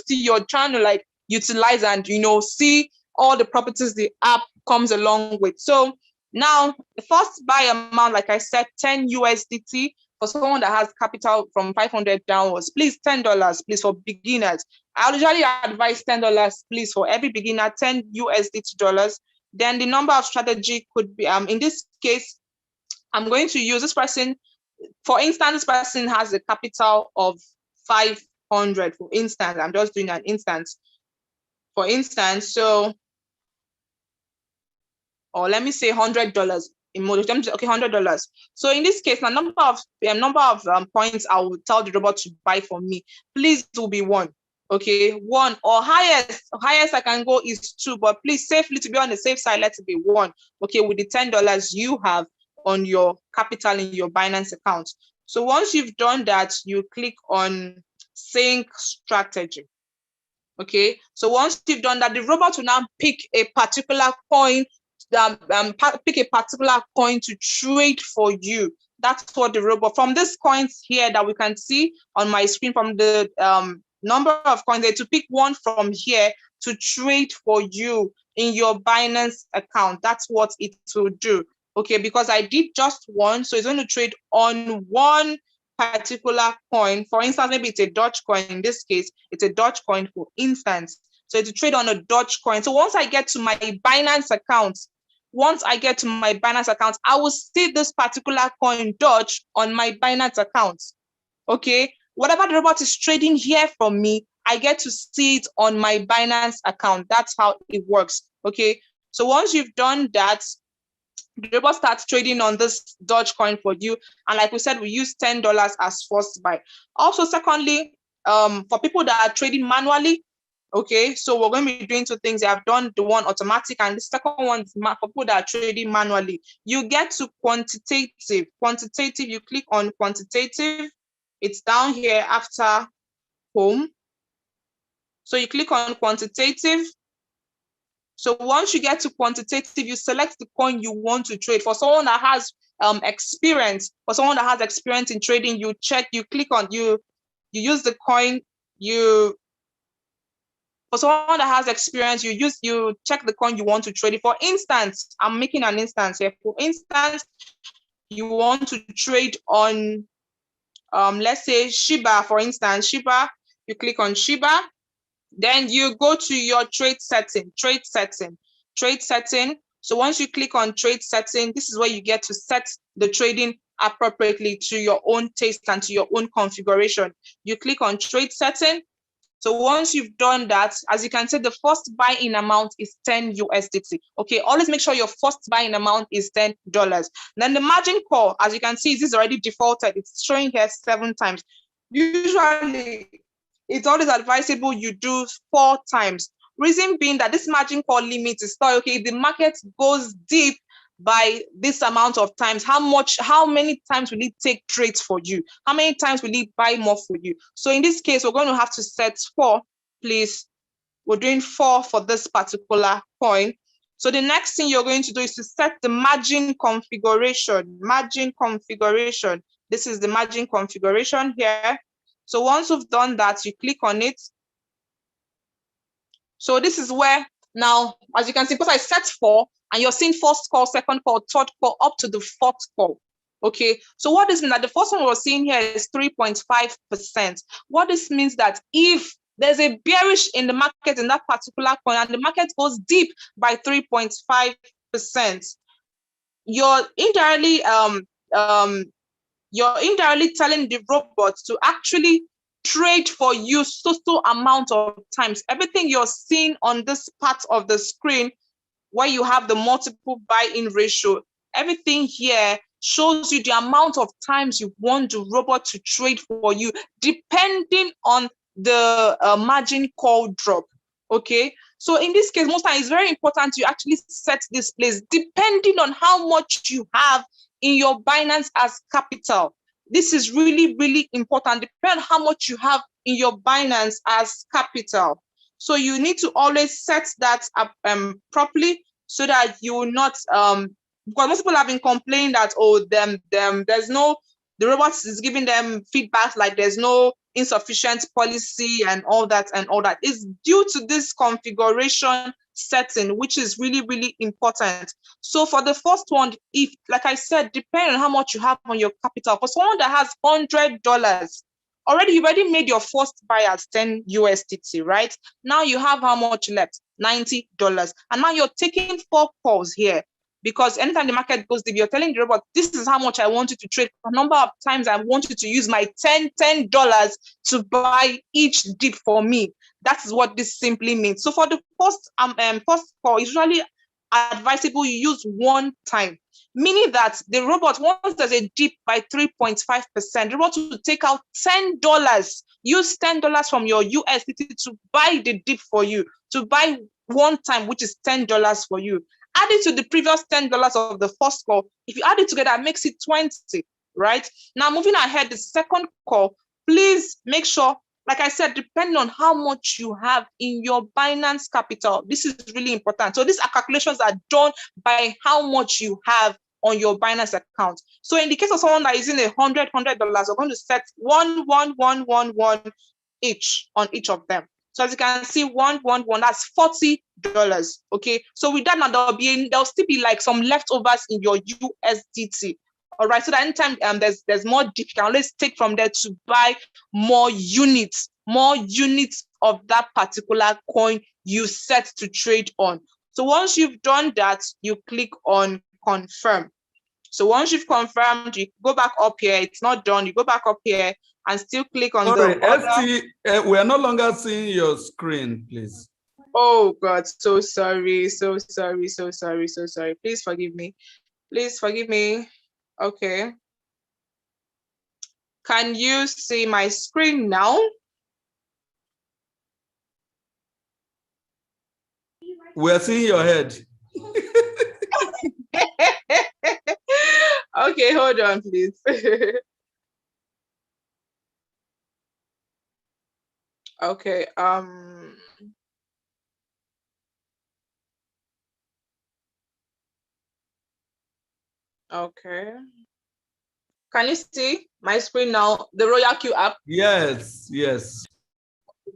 you're trying to like utilize and see all the properties the app comes along with. So now the first buy amount, like I said, 10 USDT for someone that has capital from 500 downwards. Please, $10, please, for beginners. I usually advise $10, please, for every beginner, 10 USDT dollars. Then the number of strategy could be, in this case, I'm going to use this person. For instance, this person has a capital of 500, for instance. I'm just doing an instance. For instance, so, or let me say $100 in model. Okay, $100. So in this case, the number of points I will tell the robot to buy for me, please, will be 1. Okay, 1 or highest I can go is 2, but please, safely, to be on the safe side, let it be 1. Okay, with the $10 you have on your capital in your Binance account. So once you've done that, you click on sync strategy. Okay, so once you've done that, the robot will now pick a particular coin, to trade for you. That's what the robot, from these coins here that we can see on my screen, from the number of coins, to pick one from here to trade for you in your Binance account. That's what it will do. Okay, because I did just one, so it's going to trade on one particular coin. For instance, maybe it's a Dogecoin. In this case, it's a Dogecoin, for instance. So it's a trade on a Dogecoin. So once I get to my Binance account, I will see this particular coin Doge on my Binance account. Okay, whatever the robot is trading here for me, I get to see it on my Binance account. That's how it works. Okay. So once you've done that, the robot starts trading on this Dogecoin for you. And like we said, we use $10 as first buy. Also, secondly, for people that are trading manually, okay, so we're going to be doing two things. I've done the one automatic, and the second one is for people that are trading manually. You get to quantitative. Quantitative, you click on quantitative. It's down here after home. So you click on quantitative. So once you get to quantitative, you select the coin you want to trade. For someone that has experience, for someone that has experience in trading, you click on, you use the coin, for someone that has experience, you check the coin you want to trade. For instance, I'm making an instance here. For instance, you want to trade on, let's say Shiba, for instance, Shiba, you click on Shiba. Then you go to your trade setting. So once you click on trade setting, this is where you get to set the trading appropriately to your own taste and to your own configuration. You click on trade setting. So once you've done that, as you can see, the first buy-in amount is 10 USDT. Okay, always make sure your first buy-in amount is $10. Then the margin call, as you can see, this is already defaulted. It's showing here 7 times. Usually, it's always advisable you do 4 times. Reason being that this margin call limit is still okay. If the market goes deep by this amount of times, how many times will it take trades for you? How many times will it buy more for you? So in this case, we're going to have to set 4, please. We're doing 4 for this particular coin. So the next thing you're going to do is to set the margin configuration. This is the margin configuration here. So once you've done that, you click on it. So this is where now, as you can see, because I set 4, and you're seeing first call, second call, third call, up to the 4th call. Okay, so what this means that the first one we're seeing here is 3.5%. What this means that if there's a bearish in the market in that particular coin and the market goes deep by 3.5%, you're indirectly telling the robot to actually trade for you so amount of times. Everything you're seeing on this part of the screen where you have the multiple buy-in ratio, everything here shows you the amount of times you want the robot to trade for you, depending on the margin call drop. Okay, so in this case, most times it's very important you actually set this place depending on how much you have in your Binance as capital. This is really, really important. Depending on how much you have in your Binance as capital. So you need to always set that up properly so that you will not, because most people have been complaining that, oh, there's no, the robot is giving them feedback like there's no insufficient policy and all that. It's due to this configuration setting, which is really, really important. So for the first one, if, like I said, depending on how much you have on your capital, for someone that has $100, you've already made your first buy at 10 USDT, right? Now you have how much left? $90. And now you're taking 4 calls here, because anytime the market goes deep, you're telling the robot, this is how much I want you to trade. A number of times I want you to use my $10 to buy each dip for me. That is what this simply means. So for the first call, it's usually advisable you use 1 time, meaning that the robot, once there's a dip by 3.5%, the robot will take out $10, use $10 from your USDT to buy the dip for you, to buy 1 time, which is $10 for you. Add it to the previous $10 of the first call. If you add it together, it makes it 20, right? Now, moving ahead, the second call, please make sure, like I said, depending on how much you have in your Binance capital, this is really important. So these are calculations are done by how much you have on your Binance account. So in the case of someone that is in $100, we're going to set 1, 1, 1, 1, 1 each on each of them. So as you can see, 1, 1, 1, that's $40. Okay. So with that, now there'll still be like some leftovers in your USDT. All right. So that anytime there's more dip, you can always take from there to buy more units of that particular coin you set to trade on. So once you've done that, you click on confirm. So once you've confirmed, you go back up here. It's not done. You go back up here and still click on Sorry, the other. ST, we are no longer seeing your screen, please. Oh God, so sorry, so sorry, so sorry, so sorry. Please forgive me. Please forgive me. Okay. Can you see my screen now? We are seeing your head. Okay, hold on, please. Okay, okay. Can you see my screen now? The Royal Q app? Yes, yes.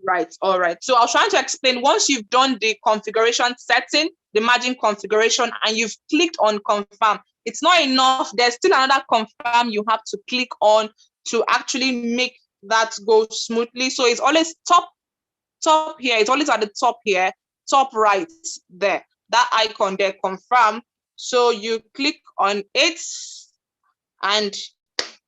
Right, all right. So I was trying to explain, once you've done the configuration setting, the margin configuration, and you've clicked on confirm, it's not enough. There's still another confirm you have to click on to actually make that go smoothly. So it's always top here. It's always at the top here, top right there. That icon there, confirm. So you click on it and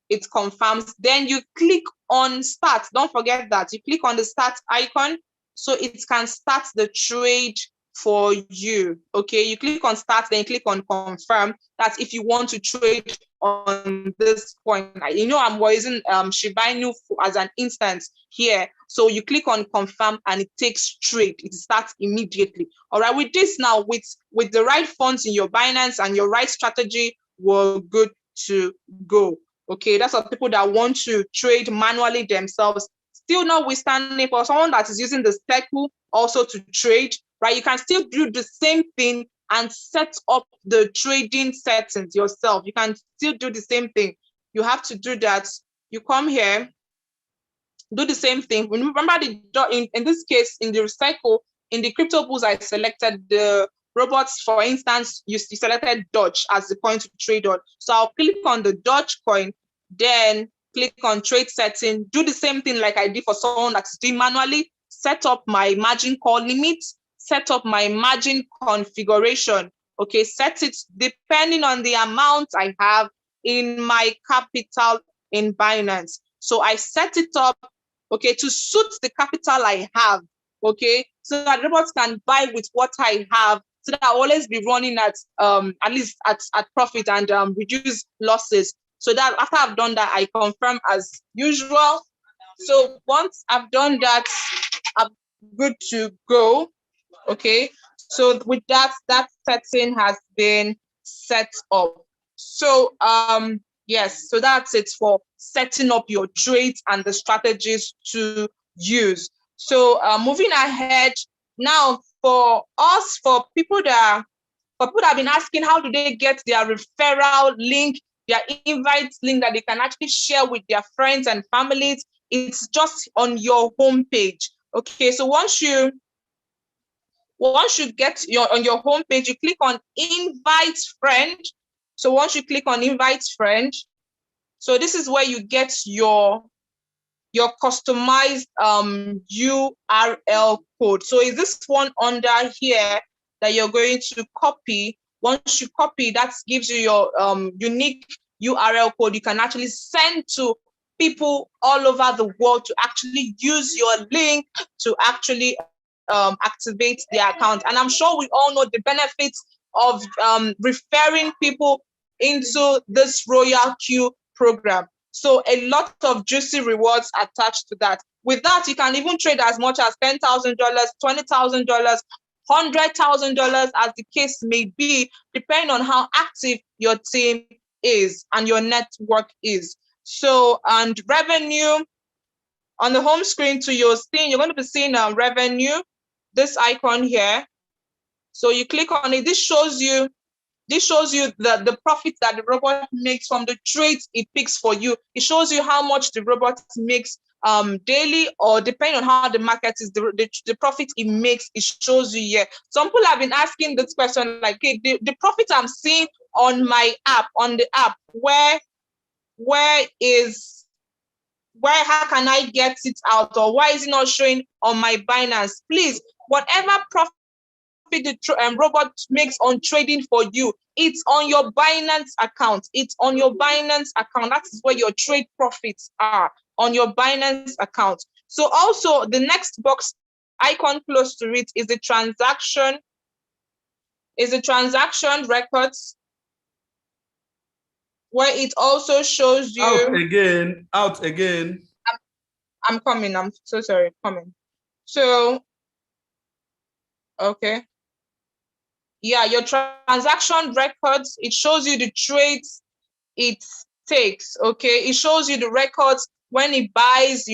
it confirms. Then you click on start. Don't forget that you click on the start icon so it can start the trade for you. Okay, you click on start, then you click on confirm. That's if you want to trade on this point. You know, I'm using Shiba Inu as an instance here. So you click on confirm and it takes trade. It starts immediately. All right, with this now, with the right funds in your Binance and your right strategy, we're good to go. Okay, that's for people that want to trade manually themselves. Still notwithstanding, for someone that is using the Circle also to trade, right? You can still do the same thing and set up the trading settings yourself. You can still do the same thing. You have to do that. You come here, do the same thing. Remember, in this case, in the Circle, in the crypto bulls, I selected the robots, for instance, you selected Doge as the coin to trade on. So I'll click on the Doge coin, then click on trade setting, do the same thing like I did for someone that's doing manually, set up my margin call limit, set up my margin configuration. Okay, set it depending on the amount I have in my capital in Binance. So I set it up, okay, to suit the capital I have, okay, so that robots can buy with what I have, so that I'll always be running at least at profit and reduce losses. So that after I've done that, I confirm as usual. So once I've done that, I'm good to go. Okay. So with that, that setting has been set up. So yes, so that's it for setting up your trades and the strategies to use. So moving ahead now, for us, for people that have been asking, how do they get their referral link, their invite link that they can actually share with their friends and families? It's just on your homepage. Okay, so once you get on your homepage, you click on invite friend. So once you click on invite friend, so this is where you get your customized URL code. So is this one under here that you're going to copy? Once you copy, that gives you your unique URL code. You can actually send to people all over the world to actually use your link to actually activate their account. And I'm sure we all know the benefits of referring people into this Royal Q program. So a lot of juicy rewards attached to that. With that, you can even trade as much as $10,000, $20,000, $100,000, as the case may be, depending on how active your team is and your network is. So, and revenue on the home screen to your screen, you're going to be seeing revenue, this icon here. So you click on it. This shows you the profits that the robot makes from the trades it picks for you. It shows you how much the robot makes daily, or depending on how the market is, the profit it makes, it shows you here. Some people have been asking this question, like, hey, the profit I'm seeing on my app, on the app, how can I get it out, or why is it not showing on my Binance? Please, whatever profit the robot makes on trading for you, It's on your Binance account. It's on your Binance account. That is where your trade profits are, on your Binance account. So also the next box icon close to it is the transaction records, where it also shows you. Out again. I'm coming. I'm so sorry. Coming. So, okay. Yeah, your transaction records, it shows you the trades it takes. Okay, it shows you the records when it buys,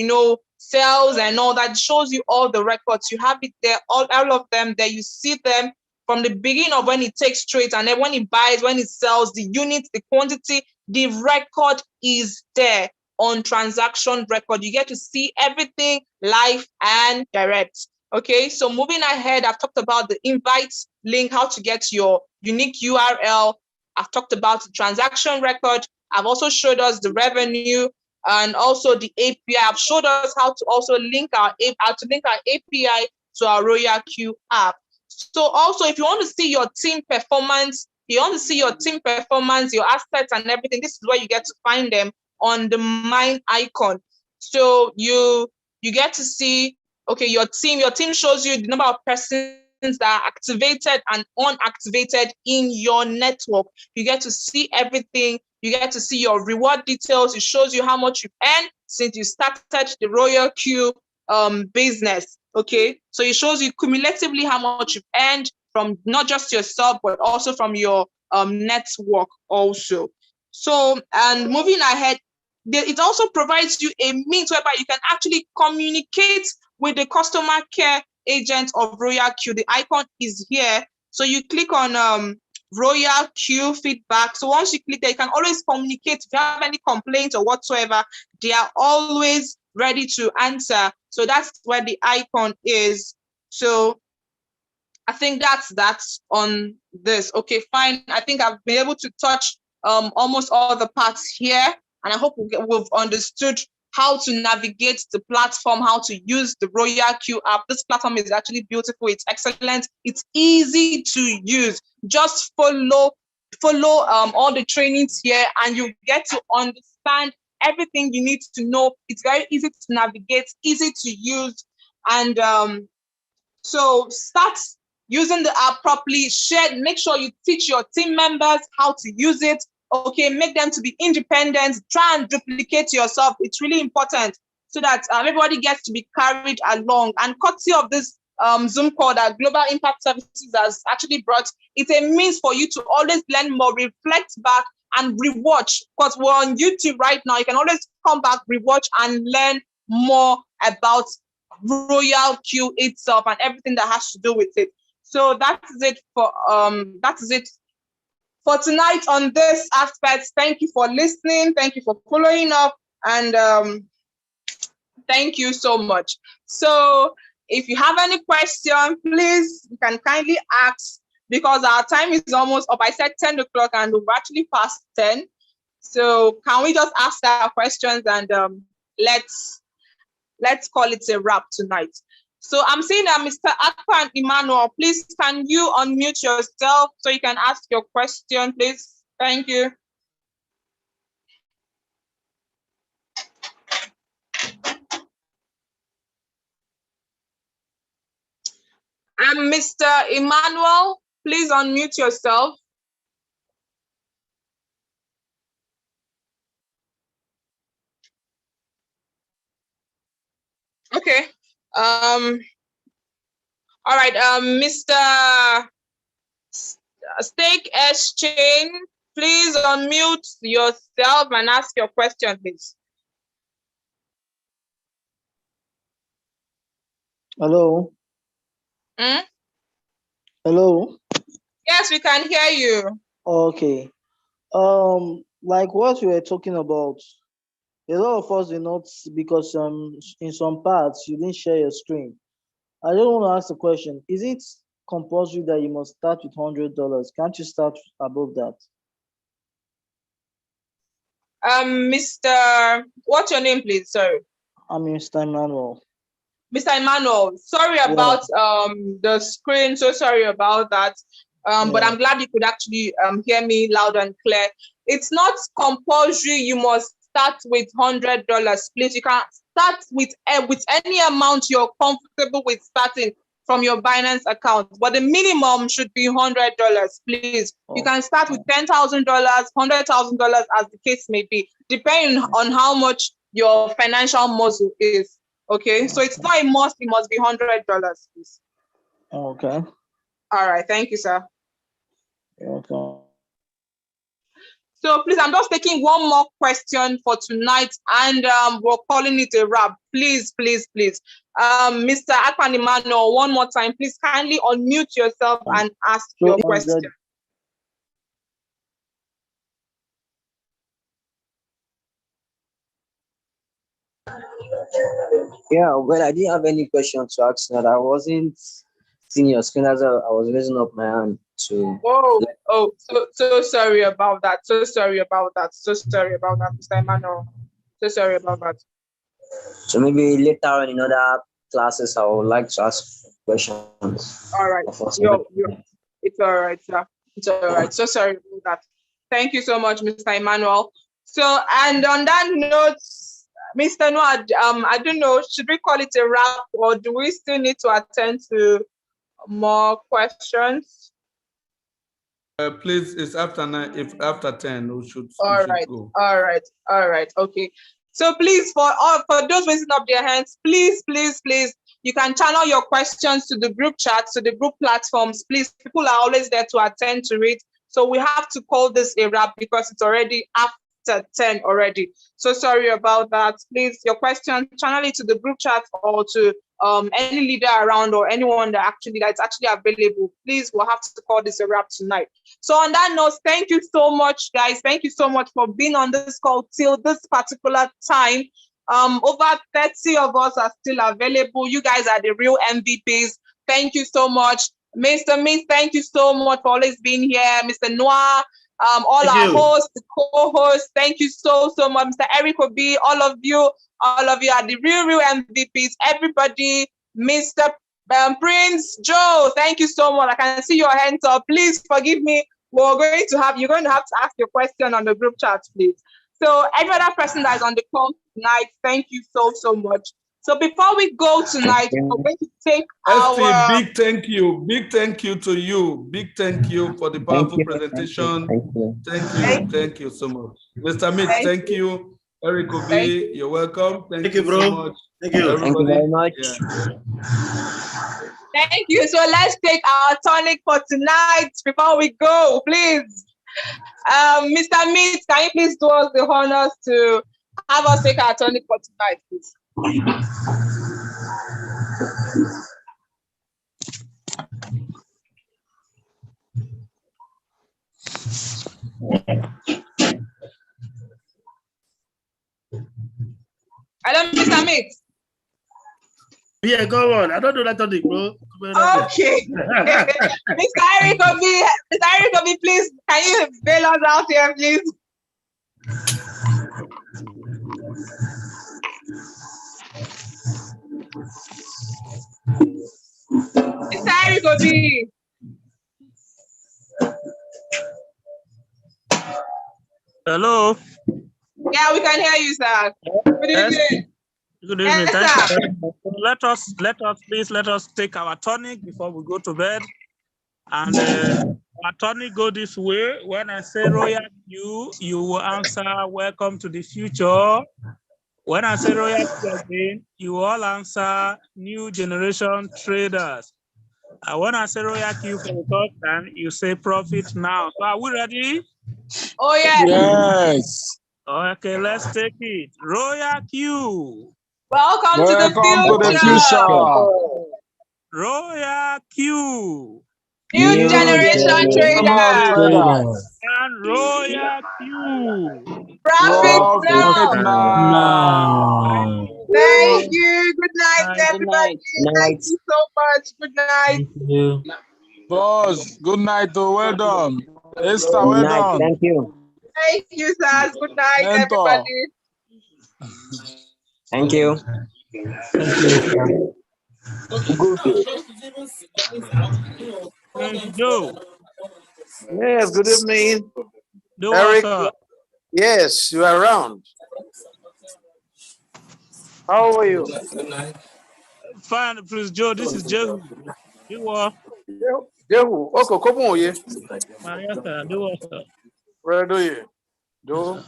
sells and all that. It shows you all the records. You have it there, all of them there. You see them from the beginning of when it takes trades, and then when it buys, when it sells, the units, the quantity, the record is there on transaction record. You get to see everything live and direct. Okay, so moving ahead, I've talked about the invite link, how to get your unique URL. I've talked about the transaction record. I've also showed us the revenue and also the API. I've showed us how to also link our API to our Royal Q app. So also, if you want to see your team performance, your assets and everything, this is where you get to find them on the mine icon. So you get to see, okay, your team shows you the number of persons that are activated and unactivated in your network. You get to see everything. You get to see your reward details. It shows you how much you've earned since you started the Royal Q business. Okay, so it shows you cumulatively how much you've earned from not just yourself, but also from your network also. So, and moving ahead, it also provides you a means whereby you can actually communicate with the customer care agent of Royal Q. The icon is here. So you click on Royal Q feedback. So once you click there, you can always communicate. If you have any complaints or whatsoever, they are always ready to answer. So that's where the icon is. So I think that's on this. Okay, fine. I think I've been able to touch almost all the parts here, and I hope we've understood how to navigate the platform, how to use the Royal Q app. This platform is actually beautiful. It's excellent. It's easy to use. Just follow all the trainings here, and you get to understand everything you need to know. It's very easy to navigate, easy to use, and so start using the app properly. Make sure you teach your team members how to use it. Okay, make them to be independent. Try and duplicate yourself. It's really important so that everybody gets to be carried along. And courtesy of this Zoom call that Global Impact Services has actually brought, it's a means for you to always learn more, reflect back, and rewatch. Because we're on YouTube right now, you can always come back, rewatch, and learn more about Royal Q itself and everything that has to do with it. So that is it for tonight on this aspect. Thank you for listening. Thank you for following up, and thank you so much. So if you have any question, please, you can kindly ask, because our time is almost up. I said 10 o'clock and we've actually passed 10. So can we just ask our questions, and let's call it a wrap tonight. So I'm seeing that Mr. Akpa and Emmanuel, please can you unmute yourself so you can ask your question, please? Thank you. Mr. Emmanuel, please unmute yourself. Okay. All right. Mr. Stake Exchange, please unmute yourself and ask your question, please. Hello. Hello. Yes, we can hear you. Okay. Like what we were talking about, a lot of us did not, because in some parts you didn't share your screen. I just want to ask the question: is it compulsory that you must start with $100? Can't you start above that? Mr. What's your name, please? Sorry. I'm Mr. Emmanuel. Mr. Emmanuel, sorry about the screen. So sorry about that. But I'm glad you could actually hear me loud and clear. It's not compulsory. You must start with $100. Please, you can start with any amount you're comfortable with starting from your Binance account, but the minimum should be $100. Please, you can start with $10,000, $100,000, as the case may be, depending on how much your financial muscle is. Okay, so it's not a must. It must be $100, please. Okay. All right, thank you, sir. Okay. So please, I'm just taking one more question for tonight, and we're calling it a wrap. Please, please, please. Mr. Akpan Emmanuel, one more time, please kindly unmute yourself and ask your question. Yeah, well, I didn't have any question to ask that. I wasn't seeing your screen as I was raising up my hand to. So sorry about that. So sorry about that, Mr. Emmanuel. So sorry about that. So maybe later on in other classes, I would like to ask questions. All right. It's all right, sir. It's all right. So sorry about that. Thank you so much, Mr. Emmanuel. So, and on that note, Mr. Noah, I don't know, should we call it a wrap, or do we still need to attend to more questions? Please, it's after 9. If after 10, we should go. All right. Okay. So please, for those raising up their hands, please, you can channel your questions to the group chat, to the group platforms. Please, people are always there to attend to it. So we have to call this a wrap because it's already after 10 already. So sorry about that. Please, your question, channel it to the group chat or to any leader around or anyone that's actually available. Please, we'll have to call this a wrap tonight. So on that note, thank you so much, guys. Thank you so much for being on this call till this particular time. Over 30 of us are still available. You guys are the real MVPs. Thank you so much. Mr. Means, thank you so much for always being here. Mr. Noah, all our hosts, the co-hosts, thank you so much. Mr. Eric Obi, all of you are the real MVPs. Everybody, Mr. Prince Joe, thank you so much. I can see your hands up. Please forgive me. You're going to have to ask your question on the group chat, please. So every other person that is on the call tonight, thank you so much. So before we go tonight, we're going to take our... Big thank you to you. Big thank you for the powerful presentation. Thank you so much. Mr. Mitch, thank you. Eric Obi, you're welcome. Thank you, bro. So much. Thank you. Thank you very much. Yeah. Thank you. So let's take our tonic for tonight before we go, please. Mr. Meat, can you please do us the honors to have us take our tonic for tonight, please? Hello, Mr. Meat. Yeah, go on. I don't do that tonic, bro. Okay. Mr. Eric Obi, please, can you bail us out here, please? Mr. Eric Obi. Hello. Yeah, we can hear you, sir. Good evening. Good evening. Yes, sir. Let us take our tonic before we go to bed. And our tonic go this way. When I say Royal Q, you will answer welcome to the future. When I say Royal Q again, you all answer new generation traders. And when I say Royal Q for the third time, you say profit now. So are we ready? Oh, yes. Yes. Okay, let's take it. Royal Q. Welcome to the future. Royal Q. New generation traders. And Royal Q. Profit now. now. Thank you. Good night, everybody. Thank you so much. Good night. Thank you. Boss, good night. Well done. Esther, well done. Thank you. Thank you, sir. Good night, everybody. Thank you. Joe. Yes, good evening. Do Eric. also. Yes, you are around. How are you? Fine, please, Joe. This is Jehu. You are. Jehu. Okay, come on, yeah. Yes, sir. Do also. Where do you? Do